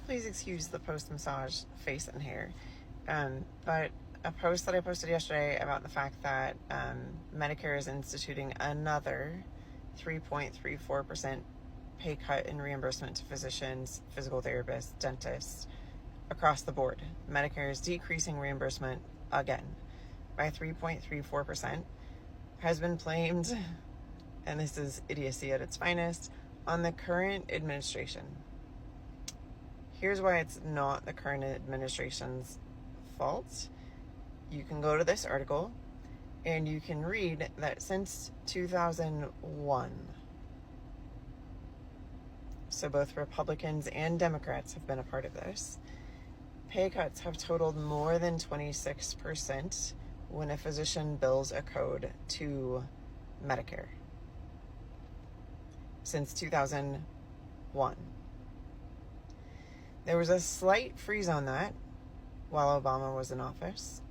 Please excuse the post-massage face and hair. But a post that I posted yesterday about the fact that Medicare is instituting another 3.34% pay cut in reimbursement to physicians, physical therapists, dentists, across the board. Medicare is decreasing reimbursement again by 3.34%, has been blamed, and this is idiocy at its finest, on the current administration. Here's why it's not the current administration's fault. You can go to this article and you can read that since 2001, so both Republicans and Democrats have been a part of this, pay cuts have totaled more than 26% when a physician bills a code to Medicare. Since 2001. There was a slight freeze on that while Obama was in office,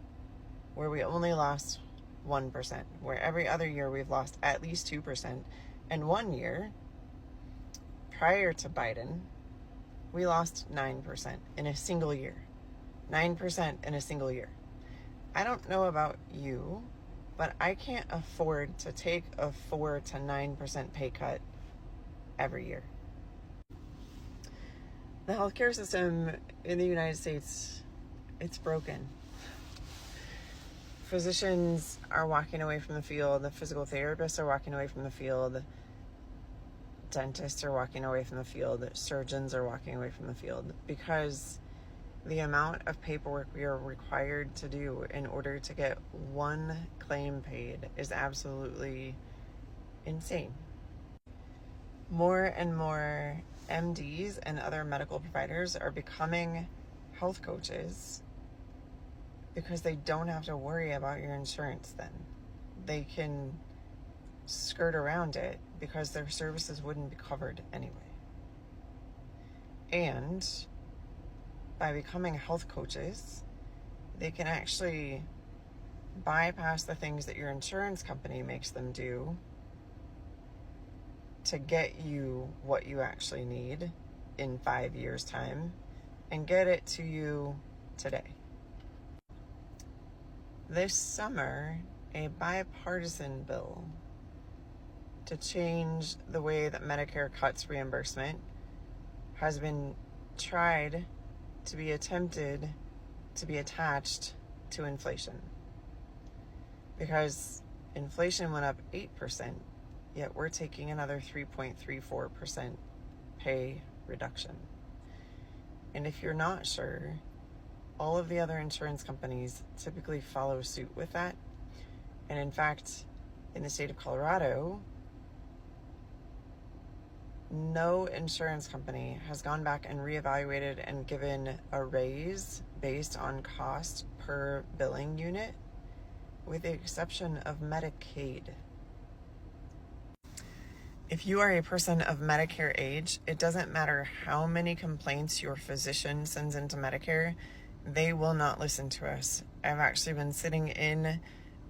where we only lost 1%, where every other year we've lost at least 2%. And 1 year, prior to Biden, we lost 9% in a single year. 9% in a single year. I don't know about you, but I can't afford to take a 4 to 9% pay cut every year. The healthcare system in the United States, it's broken. Physicians are walking away from the field. The physical therapists are walking away from the field. Dentists are walking away from the field. Surgeons are walking away from the field because the amount of paperwork we are required to do in order to get one claim paid is absolutely insane. More and more MDs and other medical providers are becoming health coaches because they don't have to worry about your insurance then. They can skirt around it because their services wouldn't be covered anyway. And by becoming health coaches, they can actually bypass the things that your insurance company makes them do to get you what you actually need in 5 years' time and get it to you today. This summer, a bipartisan bill to change the way that Medicare cuts reimbursement has been tried to be attempted to be attached to inflation. Because inflation went up 8%, yet we're taking another 3.34% pay reduction. And if you're not sure, all of the other insurance companies typically follow suit with that. And in fact, in the state of Colorado, no insurance company has gone back and reevaluated and given a raise based on cost per billing unit, with the exception of Medicaid. If you are a person of Medicare age, it doesn't matter how many complaints your physician sends into Medicare, they will not listen to us. I've actually been sitting in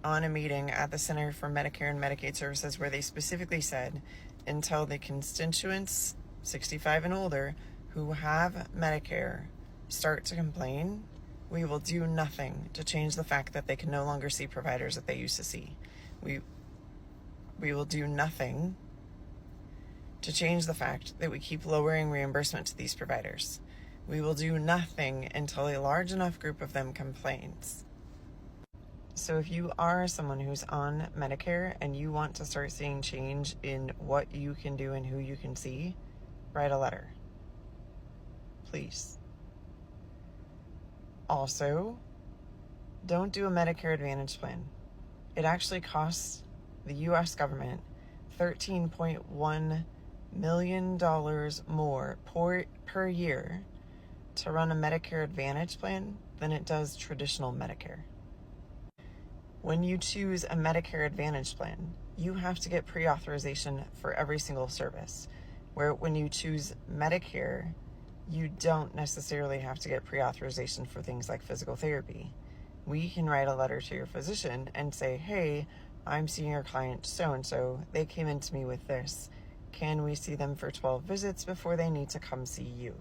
on a meeting at the Center for Medicare and Medicaid Services where they specifically said, until the constituents 65 and older who have Medicare start to complain, we will do nothing to change the fact that they can no longer see providers that they used to see. We will do nothing to change the fact that we keep lowering reimbursement to these providers. We will do nothing until a large enough group of them complains. So if you are someone who's on Medicare and you want to start seeing change in what you can do and who you can see, write a letter. Please. Also, don't do a Medicare Advantage plan. It actually costs the U.S. government $13.1 million more per year to run a Medicare Advantage plan than it does traditional Medicare. When you choose a Medicare Advantage plan, you have to get pre-authorization for every single service, where when you choose Medicare, you don't necessarily have to get pre-authorization for things like physical therapy. We can write a letter to your physician and say, hey, I'm seeing your client so-and-so. They came into me with this. Can we see them for 12 visits before they need to come see you?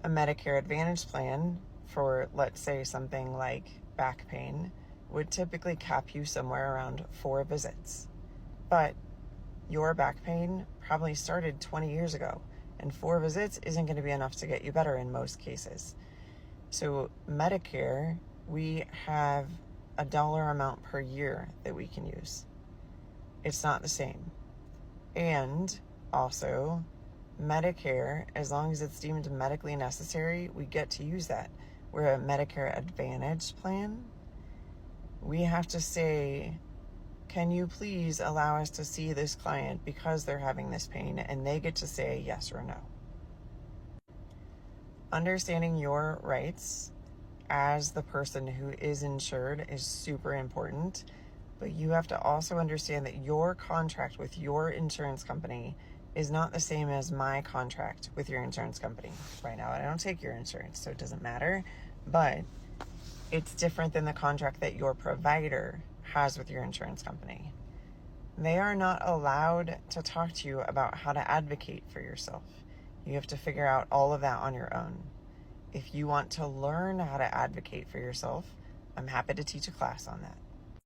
A Medicare Advantage plan for, let's say, something like back pain would typically cap you somewhere around 4 visits. But your back pain probably started 20 years ago, and 4 visits isn't going to be enough to get you better in most cases. So Medicare, we have a dollar amount per year that we can use. It's not the same. And also, Medicare, as long as it's deemed medically necessary, we get to use that. We're a Medicare Advantage plan. We have to say, can you please allow us to see this client because they're having this pain? And they get to say yes or no. Understanding your rights as the person who is insured is super important, but you have to also understand that your contract with your insurance company is not the same as my contract with your insurance company. Right now, I don't take your insurance, so it doesn't matter, but it's different than the contract that your provider has with your insurance company. They are not allowed to talk to you about how to advocate for yourself. You have to figure out all of that on your own. If you want to learn how to advocate for yourself, I'm happy to teach a class on that.